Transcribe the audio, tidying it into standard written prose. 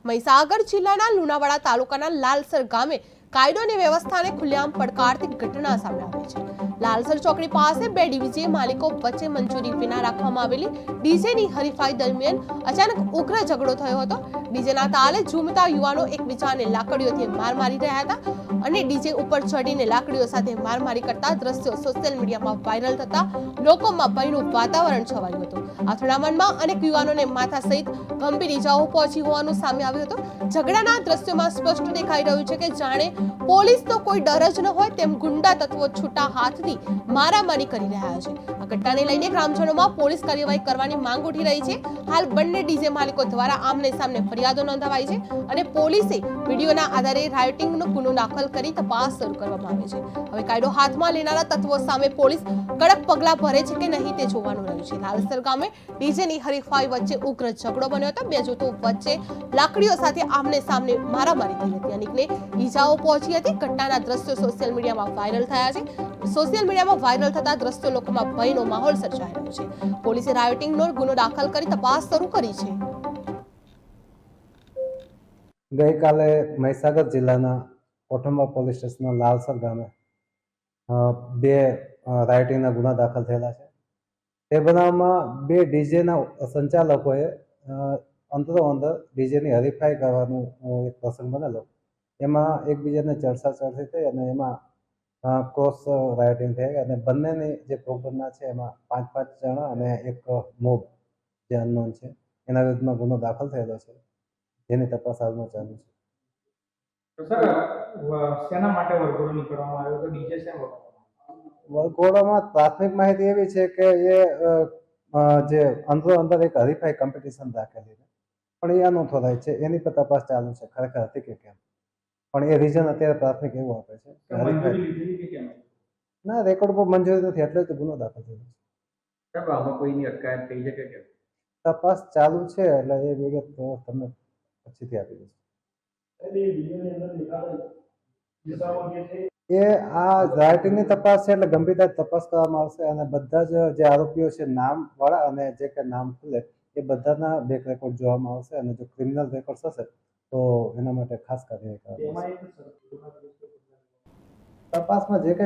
મહીસાગર જિલ્લાના લુણાવાડા તાલુકાના લાલસર ગામે કાયદો અને વ્યવસ્થાને ખુલ્લેઆમ પડકારતી ઘટના સામે આવી છે। લાલસર ચોકડી પાસે બે ડીજે માલિકો વચ્ચે મંજૂરી વિના રાખવામાં આવેલી ડીજેની હરીફાઈ દરમિયાન અચાનક ઉગ્ર ઝઘડો થયો હતો। ડીજેના તાલે ઝૂમતા યુવાનો એકબીજાને લાકડીઓથી માર મારી રહ્યા હતા અને ડીજે ઉપર ચડીને લાકડીઓ સાથે મારમારી કરતા દ્રશ્યો સોશિયલ મીડિયામાં વાયરલ થતા લોકોમાં ભયનું વાતાવરણ છવાયું હતું। આ અથડામણમાં અનેક યુવાનોને માથા સહિત ગંભીર ઈજાઓ પહોંચી હોવાનું સામે આવ્યું હતું। ઝઘડાના દ્રશ્યોમાં સ્પષ્ટ દેખાઈ રહ્યું છે કે જાણે પોલીસનો કોઈ ડર જ ન હોય તેમ ગુંડા તત્વો છૂટા હાથથી મારામારી કરી રહ્યા છે। આ ઘટનાને લઈને ગ્રામજનોમાં પોલીસ કાર્યવાહી કરવાની માંગ ઉઠી રહી છે। હાલ બંને ડીજે માલિકો દ્વારા આમને સામને ફરિયાદો નોંધાવાઈ છે અને પોલીસે વિડીયોના આધારે રાયોટિંગનો ગુનો દાખલ કરી તપાસ શરૂ કરવામાં આવી છે। હવે કાયદો હાથમાં લેનારા તત્વો સામે પોલીસ કડક પગલાં ભરે છે કે નહીં તે જોવાનું રહ્યું છે। લાલસર ગામે ડીજેની હરીફાઈ વચ્ચે ઉગ્ર ઝઘડો બન્યો હતો। બે જૂથો વચ્ચે લાકડીઓ સાથે આમને સામને મારામારી થઈ હતી। અનેકને ઈજાઓ પહોંચી હતી। ઘટનાના દ્રશ્યો સોશિયલ મીડિયામાં વાયરલ થયા છે। સોશિયલ મીડિયામાં વાયરલ થતા દ્રશ્યો લોકોમાં ભયનો માહોલ સર્જાઈ રહ્યો છે। પોલીસે રાયોટિંગનો ગુનો દાખલ કરી તપાસ શરૂ કરી છે। ગઈકાલે મહીસાગર જિલ્લાના કોઠંબા પોલીસ સ્ટેશનના લાલસર ગામે બે રાયોટિંગના ગુના દાખલ થયેલા છે। તે બનાવમાં બે ડીજેના સંચાલકોએ અંદરો-અંદર ડીજેની હરીફાઈ કરવાનો એક પ્રસંગ બનેલો। એમાં એકબીજાને ચર્ચા થઈ અને એમાં ક્રોસ રાયોટિંગ થઈ અને બંનેની જે પ્રોગ્રામના છે એમાં 5 જણા અને એક મોબ જે અનનોન છે એના વિરુદ્ધમાં ગુનો દાખલ થયેલો છે, જેની તપાસ હાલમાં ચાલુ છે। શેના માટે વરઘોડો નીકળવામાં આવ્યો તો ડીજે શેમ વરઘોડામાં પ્રાથમિક માહિતી એવી છે કે એ જે અંદર એક હરીફાઈ કોમ્પિટિશન રાખેલી છે, પણ એ અનોખો થાય છે, એની પર તપાસ ચાલુ છે ખરેખર હતી કે કેમ, પણ એ રીઝન અત્યારે પ્રાથમિક એવું આપે છે કે હરીફાઈ ના રેકોર્ડ પર મંજૂરી નથી એટલે તો ગુનો દાખલ થયો છે। આમાં કોઈની અટકાયત થઈ શકે કે તપાસ ચાલુ છે એટલે એ વિગત તમને પછીથી આપી દઈશ। એ આ રાઇટિંગની તપાસ છે એટલે ગંભીરતાથી તપાસ કરવામાં આવશે અને બધા જ જે આરોપીઓ છે નામ વાળા અને જે કે નામ ખુલે એ બધાના બેક રેકોર્ડ જોવામાં આવશે અને જો ક્રિમિનલ રેકોર્ડ હશે તો એના માટે ખાસ કાર્યવાહી કરવામાં આવશે। તપાસમાં જે